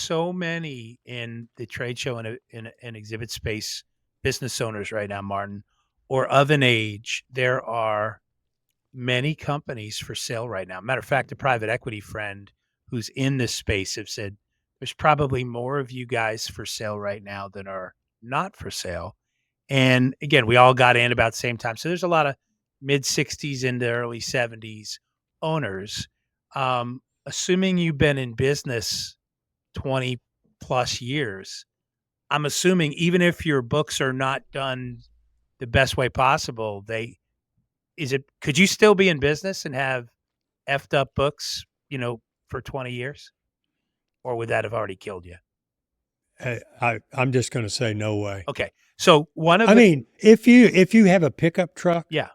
so many in the trade show and exhibit space business owners right now, Martin, or of an age. There are many companies for sale right now. Matter of fact, a private equity friend who's in this space have said there's probably more of you guys for sale right now than are not for sale. And again, we all got in about the same time. So there's a lot of mid 60s into early 70s owners. Assuming you've been in business 20 plus years, I'm assuming even if your books are not done the best way possible, could you still be in business and have effed up books, for 20 years? Or would that have already killed you? I'm just going to say no way. Okay. So I mean, if you have a pickup truck yeah,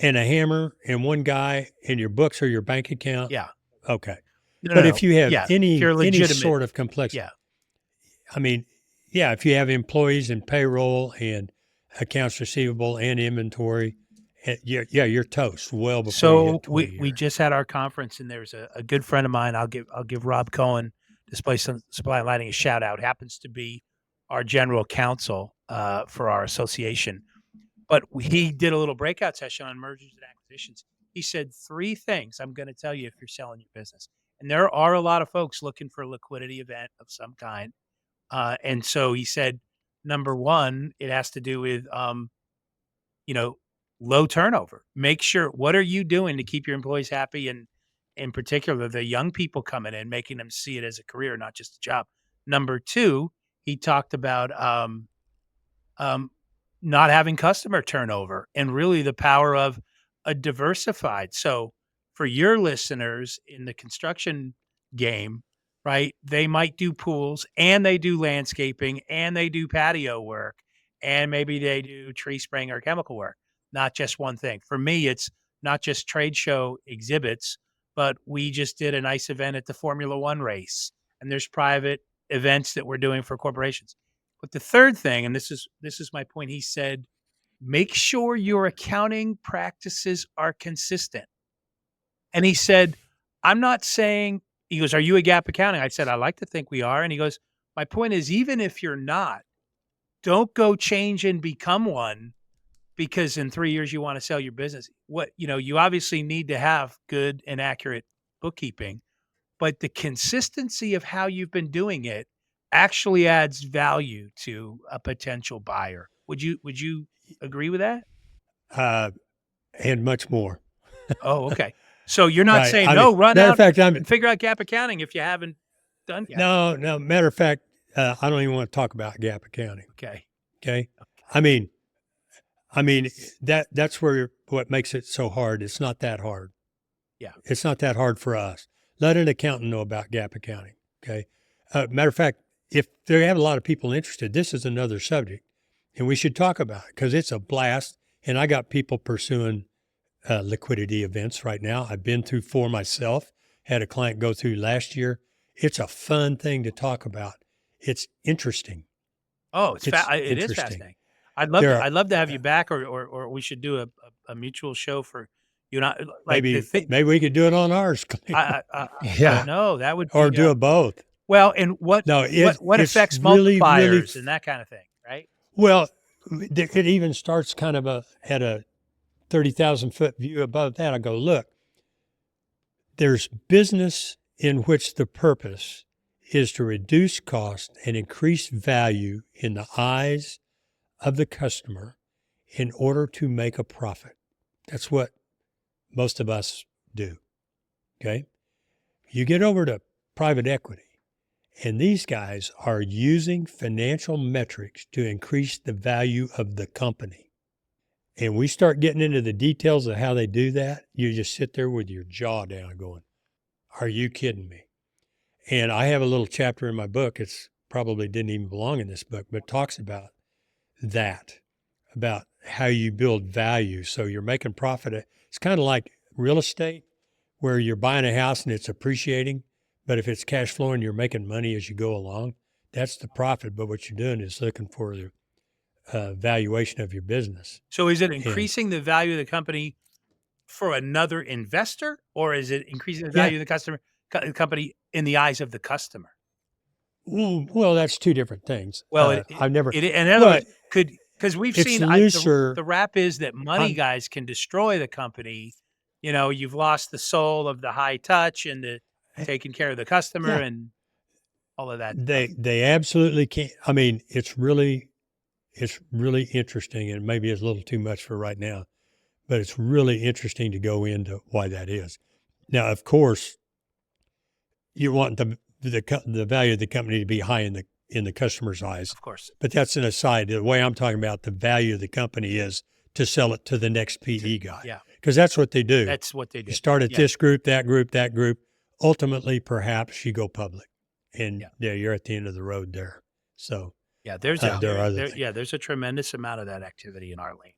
and a hammer and one guy and your books are your bank account, yeah. okay. No, But no, if no. you have Yeah, if you're any legitimate, sort of complexity, yeah. I mean, yeah, if you have employees and payroll and accounts receivable and inventory, you're toast well before you So hit 20 we years. just had our conference, and there's a good friend of mine. I'll give Rob Cohen, Display Supply and Lighting, a shout out. Happens to be our general counsel for our association. But he did a little breakout session on mergers and acquisitions. He said three things I'm going to tell you if you're selling your business. And there are a lot of folks looking for a liquidity event of some kind. And so he said, number one, it has to do with, you know, low turnover. Make sure, what are you doing to keep your employees happy? And in particular, the young people coming in, making them see it as a career, not just a job. Number two, he talked about, um, not having customer turnover and really the power of a diversified. So for your listeners in the construction game, right, they might do pools and they do landscaping and they do patio work and maybe they do tree spraying or chemical work, not just one thing. For me, it's not just trade show exhibits, but we just did a nice event at the Formula One race and there's private events that we're doing for corporations. But the third thing, and this is my point, he said, make sure your accounting practices are consistent. And he said, I'm not saying, he goes, are you a gap accounting? I said, I like to think we are. And he goes, my point is, even if you're not, don't go change and become one because in 3 years you want to sell your business. You obviously need to have good and accurate bookkeeping, but the consistency of how you've been doing it actually adds value to a potential buyer. Would you agree with that? Uh, and much more. Oh, okay. So you're not Right. saying I mean, no, run matter of out fact, and figure out gap accounting if you haven't done yet. no, matter of fact, I don't even want to talk about gap accounting. Okay. Okay. I mean, that's where what makes it so hard. It's not that hard. Yeah. It's not that hard for us. Let an accountant know about gap accounting. Okay. Matter of fact, if they have a lot of people interested, this is another subject, and we should talk about it because it's a blast. And I got people pursuing liquidity events right now. I've been through 4 myself. Had a client go through last year. It's a fun thing to talk about. It's interesting. Oh, it is interesting. fascinating. I'd love to have you Uh, back, or we should do a mutual show for you and I. Like the thing, maybe we could do it on ours. Yeah. no, that would Or be do it both. well. And what No, what it's affects really, really multipliers and that kind of thing, right? well. It even starts kind of at a 30,000-foot view above that. I go, look, there's business in which the purpose is to reduce cost and increase value in the eyes of the customer in order to make a profit. That's what most of us do. Okay. You get over to private equity, and these guys are using financial metrics to increase the value of the company. And we start getting into the details of how they do that. You just sit there with your jaw down going, are you kidding me? And I have a little chapter in my book. It's probably didn't even belong in this book, but it talks about that, about how you build value. So you're making profit. It's kind of like real estate where you're buying a house and it's appreciating, but if it's cash flowing, you're making money as you go along. That's the profit. But what you're doing is looking for the valuation of your business. So is it And increasing the value of the company for another investor, or is it increasing the yeah, value of the company in the eyes of the customer? Well, that's two different things. Well, I've never. in other Well, words, because we've it's seen looser. the rap is that money I'm, guys can destroy the company. You know, you've lost the soul of the high touch and the taking care of the customer yeah, and all of that stuff. they absolutely can. I mean, it's really interesting, and maybe it's a little too much for right now, but it's really interesting to go into why that is. Now, of course, you want the value of the company to be high in the customer's eyes, Of course. but that's an aside. The way I'm talking about the value of the company is to sell it to the next PE guy, Yeah. because that's what they do. That's what they You do. start at Yeah. this group, that group, that group. Ultimately, perhaps you go public, and Yeah. yeah, you're at the end of the road there. So Yeah. There's there are other things. there's a tremendous amount of that activity in our lane.